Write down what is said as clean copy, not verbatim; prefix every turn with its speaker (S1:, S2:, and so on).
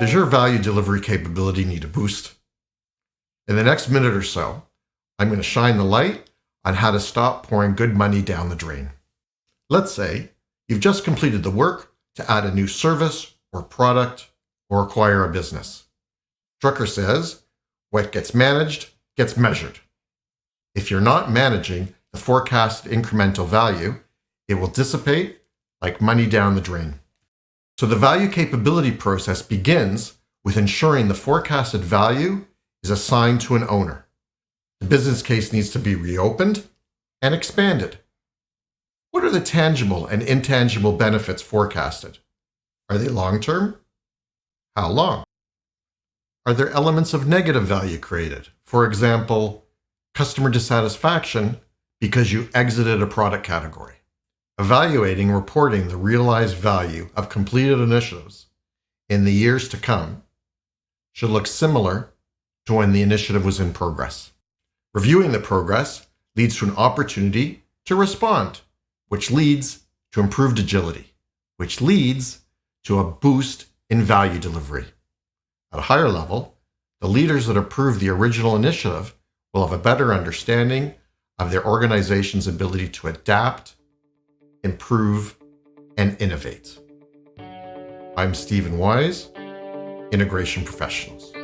S1: Does your value delivery capability need a boost? In the next minute or so, I'm going to shine the light on how to stop pouring good money down the drain. Let's say you've just completed the work to add a new service or product or acquire a business. Drucker says, what gets managed gets measured. If you're not managing the forecasted incremental value, it will dissipate like money down the drain. So the value capability process begins with ensuring the forecasted value is assigned to an owner. The business case needs to be reopened and expanded. What are the tangible and intangible benefits forecasted? Are they long-term? How long? Are there elements of negative value created? For example, customer dissatisfaction because you exited a product category. Evaluating and reporting the realized value of completed initiatives in the years to come should look similar to when the initiative was in progress. Reviewing the progress leads to an opportunity to respond, which leads to improved agility, which leads to a boost in value delivery. At a higher level, the leaders that approve the original initiative will have a better understanding of their organization's ability to adapt, improve, and innovate. I'm Stephen Wise, Integration Professionals.